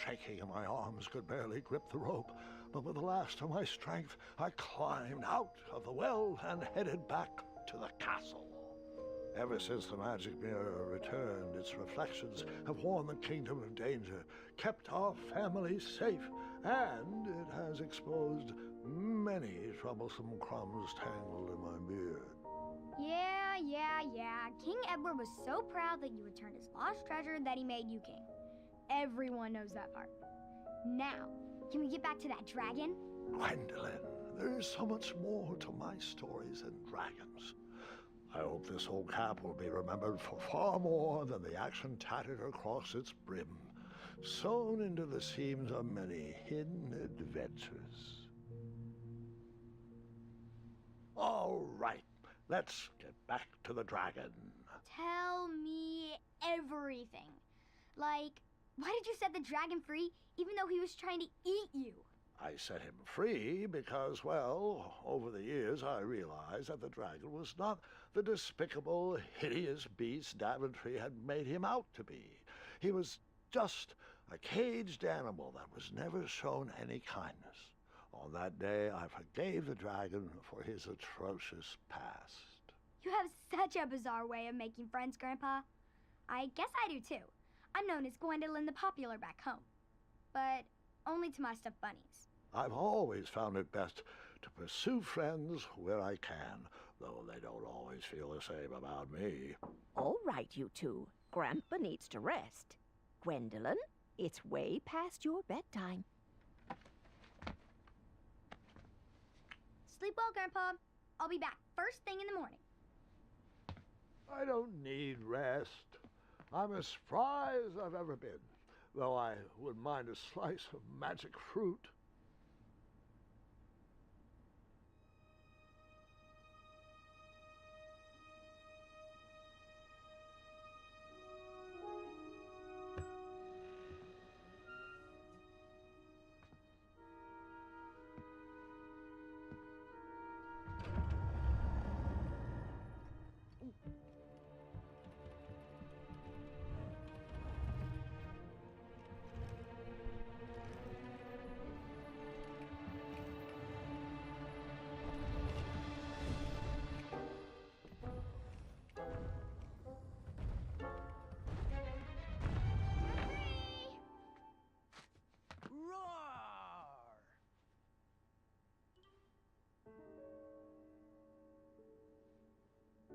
shaking and my arms could barely grip the rope. But with the last of my strength, I climbed out of the well and headed back to the castle. Ever since the magic mirror returned, its reflections have warned the kingdom of danger, kept our family safe, and it has exposed many troublesome crumbs tangled in my beard. Yeah. King Edward was so proud that you returned his lost treasure that he made you king. Everyone knows that part. Now, can we get back to that dragon? Gwendolyn, there is so much more to my stories than dragons. I hope this old cap will be remembered for far more than the action tattered across its brim, sewn into the seams of many hidden adventures. All right, let's get back to the dragon. Tell me everything. Like, why did you set the dragon free even though he was trying to eat you? I set him free because, well, over the years I realized that the dragon was not the despicable, hideous beast Daventry had made him out to be. He was just a caged animal that was never shown any kindness. On that day, I forgave the dragon for his atrocious past. You have such a bizarre way of making friends, Grandpa. I guess I do too. I'm known as Gwendolyn the Popular back home, but only to my stuffed bunnies. I've always found it best to pursue friends where I can, though they don't always feel the same about me. All right, you two. Grandpa needs to rest. Gwendolyn, it's way past your bedtime. Sleep well, Grandpa. I'll be back first thing in the morning. I don't need rest. I'm as spry as I've ever been, though I wouldn't mind a slice of magic fruit.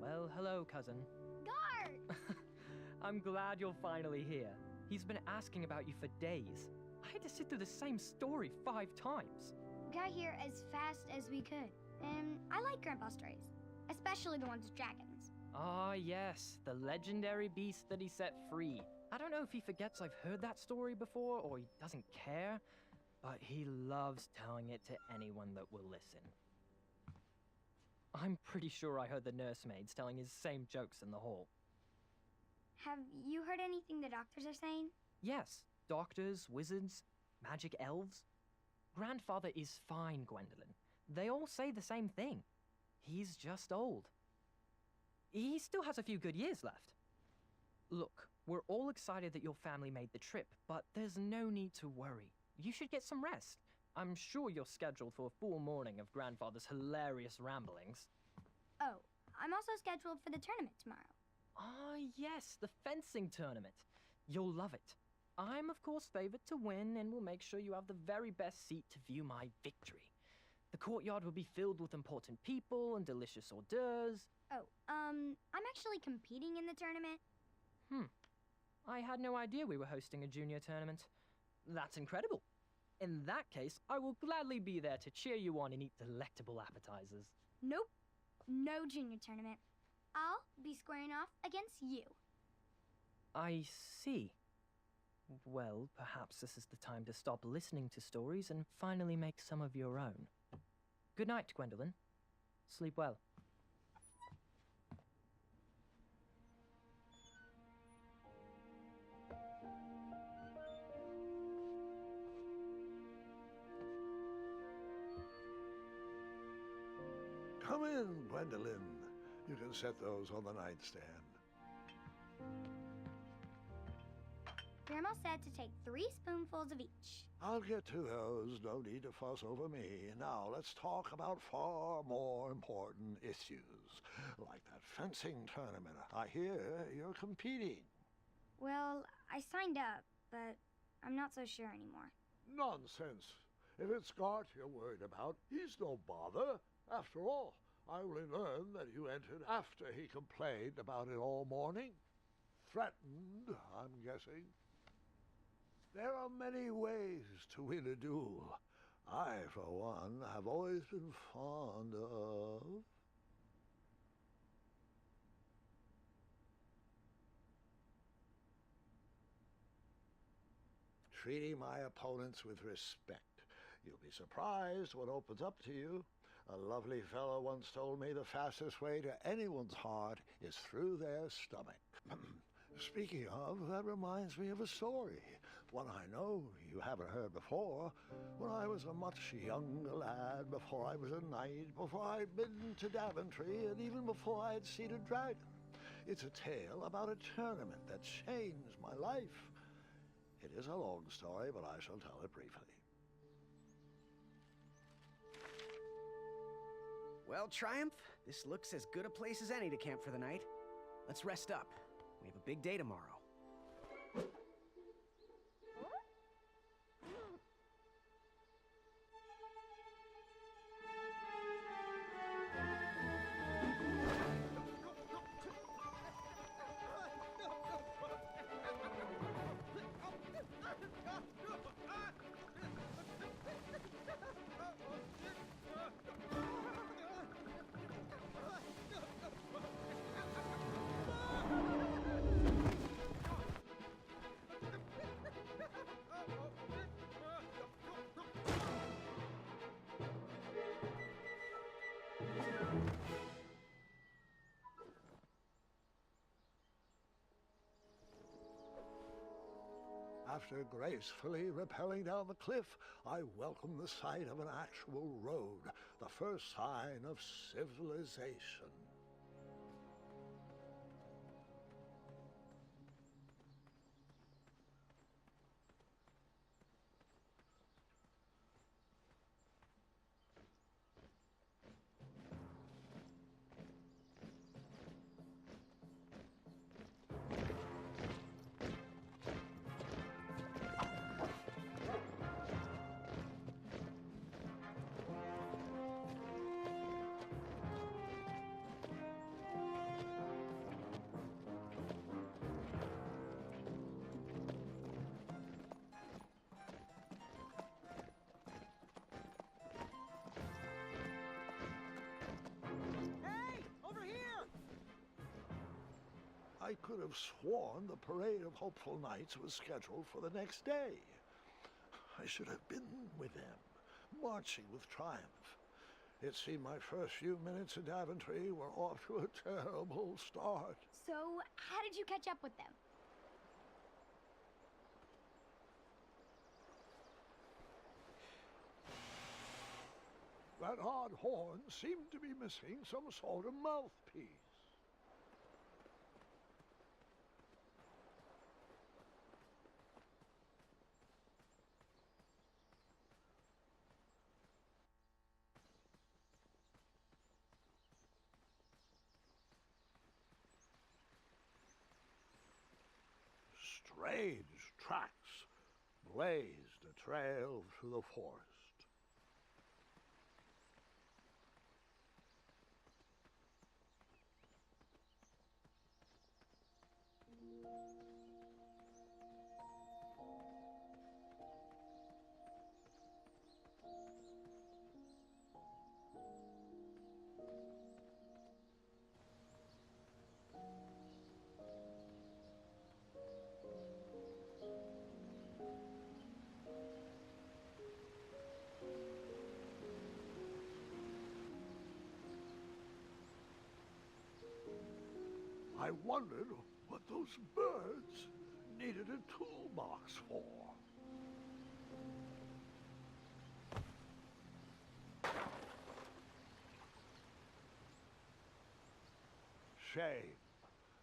Well, hello, cousin. Guard! I'm glad you're finally here. He's been asking about you for days. I had to sit through the same story 5 times. We got here as fast as we could, and I like Grandpa's stories, especially the ones with dragons. Ah, yes, the legendary beast that he set free. I don't know if he forgets I've heard that story before or he doesn't care, but he loves telling it to anyone that will listen. I'm pretty sure I heard the nursemaids telling his same jokes in the hall. Have you heard anything the doctors are saying? Yes, doctors, wizards, magic elves. Grandfather is fine, Gwendolyn. They all say the same thing. He's just old. He still has a few good years left. Look, we're all excited that your family made the trip, but there's no need to worry. You should get some rest. I'm sure you're scheduled for a full morning of Grandfather's hilarious ramblings. Oh, I'm also scheduled for the tournament tomorrow. Ah, yes, the fencing tournament. You'll love it. I'm, of course, favored to win and will make sure you have the very best seat to view my victory. The courtyard will be filled with important people and delicious hors d'oeuvres. Oh, I'm actually competing in the tournament. I had no idea we were hosting a junior tournament. That's incredible. In that case, I will gladly be there to cheer you on and eat delectable appetizers. Nope, no junior tournament. I'll be squaring off against you. I see. Well, perhaps this is the time to stop listening to stories and finally make some of your own. Good night, Gwendolyn. Sleep well. Come in, Gwendolyn. You can set those on the nightstand. Grandma said to take 3 spoonfuls of each. I'll get to those. No need to fuss over me. Now let's talk about far more important issues, like that fencing tournament. I hear you're competing. Well, I signed up, but I'm not so sure anymore. Nonsense. If it's Gart you're worried about, he's no bother. After all, I only learned that you entered after he complained about it all morning. Threatened, I'm guessing. There are many ways to win a duel. I, for one, have always been fond of... treating my opponents with respect. You'll be surprised what opens up to you. A lovely fellow once told me the fastest way to anyone's heart is through their stomach. Speaking of, that reminds me of a story. One I know you haven't heard before. When I was a much younger lad, before I was a knight, before I'd been to Daventry, and even before I'd seen a dragon. It's a tale about a tournament that changed my life. It is a long story, but I shall tell it briefly. Well, Triumph, this looks as good a place as any to camp for the night. Let's rest up. We have a big day tomorrow. After gracefully rappelling down the cliff, I welcomed the sight of an actual road, the first sign of civilization. I could have sworn the Parade of Hopeful Knights was scheduled for the next day. I should have been with them, marching with triumph. It seemed my first few minutes in Daventry were off to a terrible start. So, how did you catch up with them? That odd horn seemed to be missing some sort of mouthpiece. Strange tracks blazed a trail through the forest. I wondered what those birds needed a toolbox for. Shame.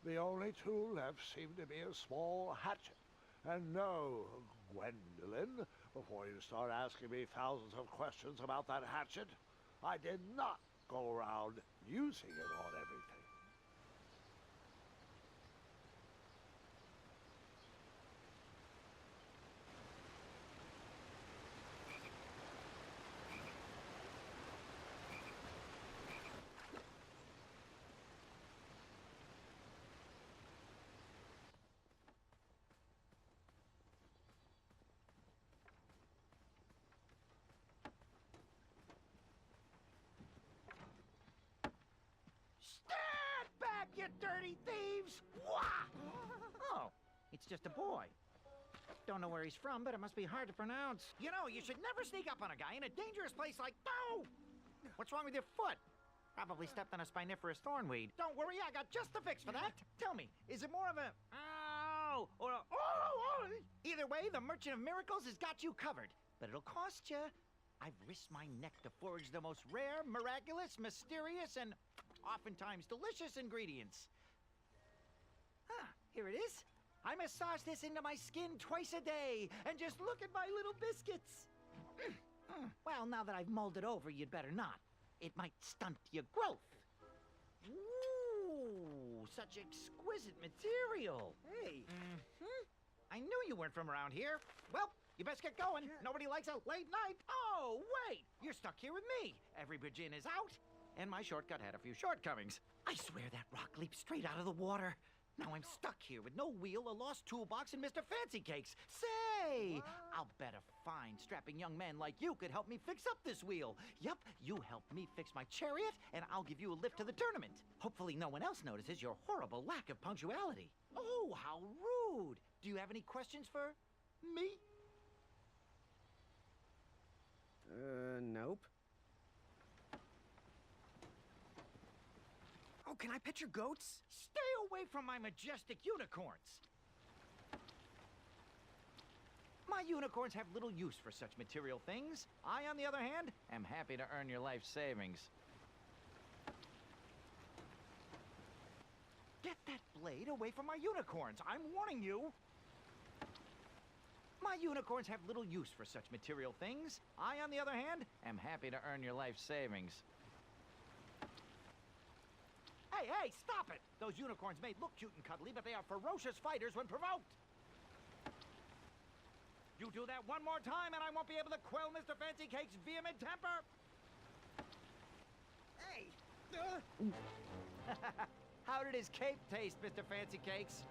The only tool left seemed to be a small hatchet, And no, Gwendolyn, before you start asking me thousands of questions about that hatchet, I did not go around using it on everything. Stand back, you dirty thieves! Wah! Oh, it's just a boy. Don't know where he's from, but it must be hard to pronounce. You know, you should never sneak up on a guy in a dangerous place like... Oh! What's wrong with your foot? Probably stepped on a spiniferous thornweed. Don't worry, I got just the fix for that. Tell me, is it more of a... Ow! Or a... Oh! Either way, the Merchant of Miracles has got you covered. But it'll cost you. I've risked my neck to forage the most rare, miraculous, mysterious, and oftentimes delicious ingredients. Ah, here it is. I massage this into my skin twice a day, and just look at my little biscuits. Well, now that I've mulled it over, you'd better not. It might stunt your growth. Ooh, such exquisite material. Hey. I knew you weren't from around here. Well, you best get going. Nobody likes a late night. Oh, wait. You're stuck here with me. Every Virgin is out, and my shortcut had a few shortcomings. I swear that rock leaped straight out of the water. Now I'm stuck here with no wheel, a lost toolbox, and Mr. Fancy Cakes. Say, I'll bet a fine, strapping young man like you could help me fix up this wheel. Yep, you help me fix my chariot, and I'll give you a lift to the tournament. Hopefully no one else notices your horrible lack of punctuality. Oh, how rude. Do you have any questions for me? Nope. Oh, can I pet your goats? Stay away from my majestic unicorns. My unicorns have little use for such material things. I, on the other hand, am happy to earn your life savings. Get that blade away from my unicorns. I'm warning you. My unicorns have little use for such material things. I, on the other hand, am happy to earn your life savings. Hey, hey, stop it! Those unicorns may look cute and cuddly, but they are ferocious fighters when provoked. You do that one more time, and I won't be able to quell Mr. Fancy Cake's vehement temper. Hey! How did his cape taste, Mr. Fancy Cakes?